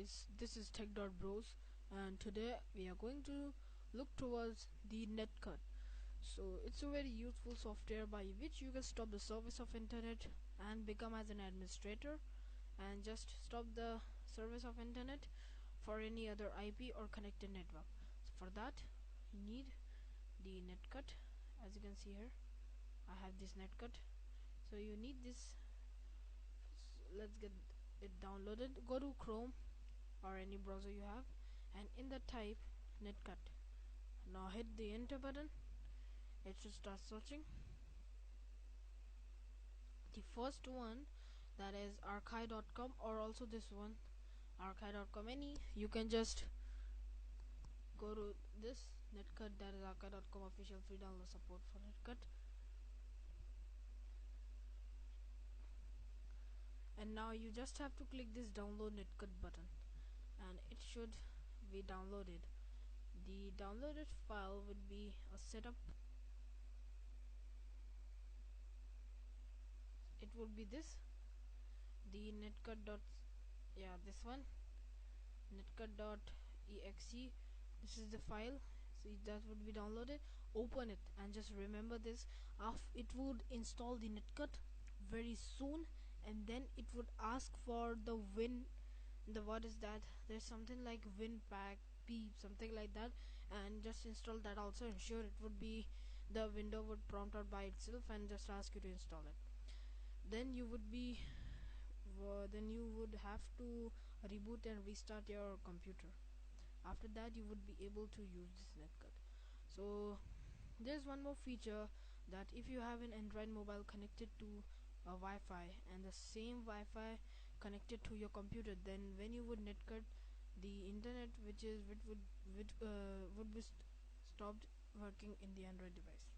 guys, this is tech.bros, and today we are going to look towards the netcut. So it's a very useful software by which you can stop the service of internet and become as an administrator and just stop the service of internet for any other IP or connected network. So for that you need the netcut. As you can see here, I have this netcut. So you need this. Let's get it downloaded. Go to Chrome or any browser you have, and in the type netcut. Now hit the enter button. It should start searching. The first one, that is archive.com, or also this one archive.com. Any, you can just go to this netcut, that is archive.com official free download support for netcut. And now you just have to click this download netcut button and it should be downloaded. The downloaded file would be a setup. It would be this, the netcut dot, yeah, this one, netcut.exe. This is the file. So that would be downloaded. Open it and just remember this. It would install the netcut very soon, and then it would ask for the what is that, there's something like WinPack P, something like that, and just install that also. Ensure it would be, the window would prompt out by itself and just ask you to install it. Then you would be then you would have to reboot and restart your computer. After that you would be able to use this netcut. So there's one more feature, that if you have an Android mobile connected to a Wi-Fi and the same Wi-Fi connected to your computer, then when you would netcut, the internet would be stopped working in the Android device.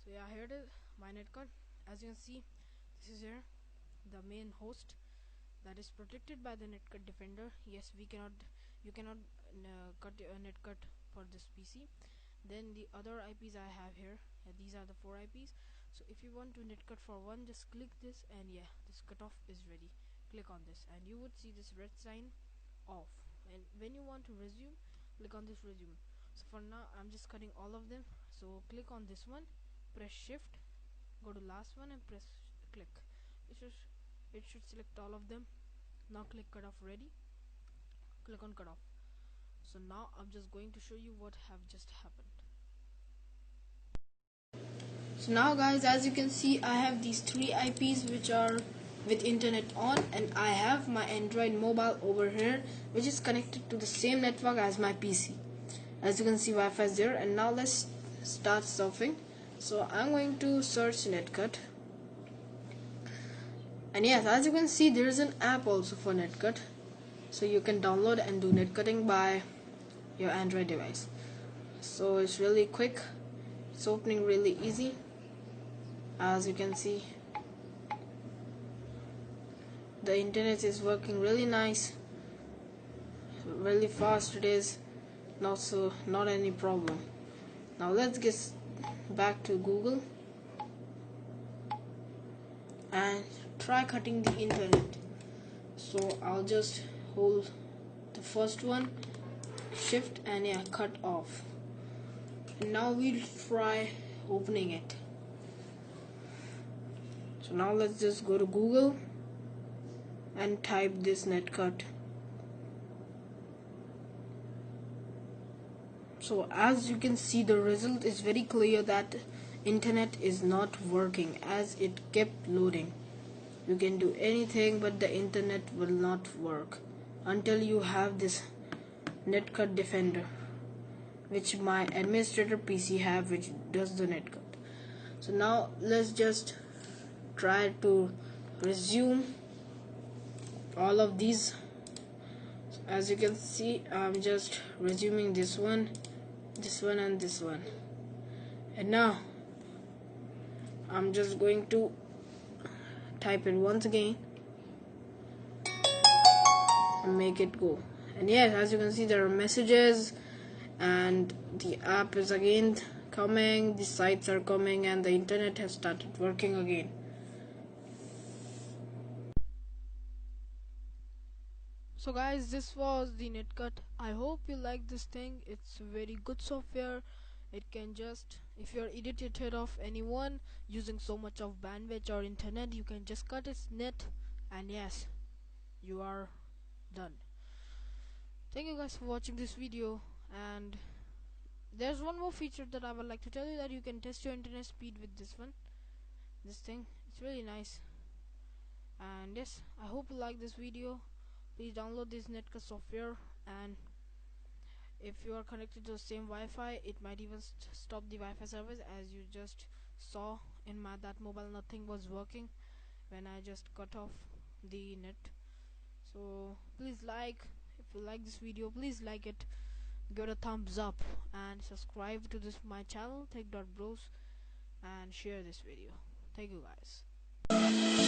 So yeah, here it is, my netcut. As you can see, this is here the main host that is protected by the netcut defender. Yes, you cannot cut a netcut for this PC. Then the other IPs I have here, these are the 4 IPs. So if you want to netcut for one, just click this, and yeah, this cutoff is ready. Click on this and you would see this red sign off, and when you want to resume, click on this resume. So for now I'm just cutting all of them. So click on this one, press shift, go to last one and press click. It should select all of them. Now click cutoff ready, click on cutoff. So now I'm just going to show you what have just happened. So now guys, as you can see, I have these 3 IPs which are with internet on, and I have my Android mobile over here which is connected to the same network as my PC. As you can see, Wi-Fi is there, and now let's start surfing. So I'm going to search netcut, and yes, as you can see, there is an app also for netcut, so you can download and do netcutting by your Android device. So it's really quick, it's opening really easy. As you can see, the internet is working really nice, really fast it is, not any problem. Now let's get back to Google and try cutting the internet. So I'll just hold the first one, shift, and yeah, cut off. And now we'll try opening it. So now let's just go to Google and type this netcut. So as you can see, the result is very clear that internet is not working, as it kept loading. You can do anything, but the internet will not work until you have this netcut defender, which my administrator PC have, which does the netcut. So now let's just try to resume all of these. So as you can see, I'm just resuming this one, and this one, and now I'm just going to type it once again and make it go. And yes, as you can see, there are messages, and the app is again coming, the sites are coming, and the internet has started working again. So guys, this was the netcut. I hope you like this thing. It's very good software. It can just, if you're irritated of anyone using so much of bandwidth or internet, you can just cut its net, and yes, you are done. Thank you guys for watching this video. And there's one more feature that I would like to tell you, that you can test your internet speed with this thing. It's really nice. And yes, I hope you like this video. Please download this netcut software, and if you are connected to the same Wi-Fi, it might even stop the Wi-Fi service. As you just saw in my that mobile, nothing was working when I just cut off the net. So please if you like this video, please like it, give it a thumbs up, and subscribe to this my channel, tech.bros, and share this video. Thank you guys.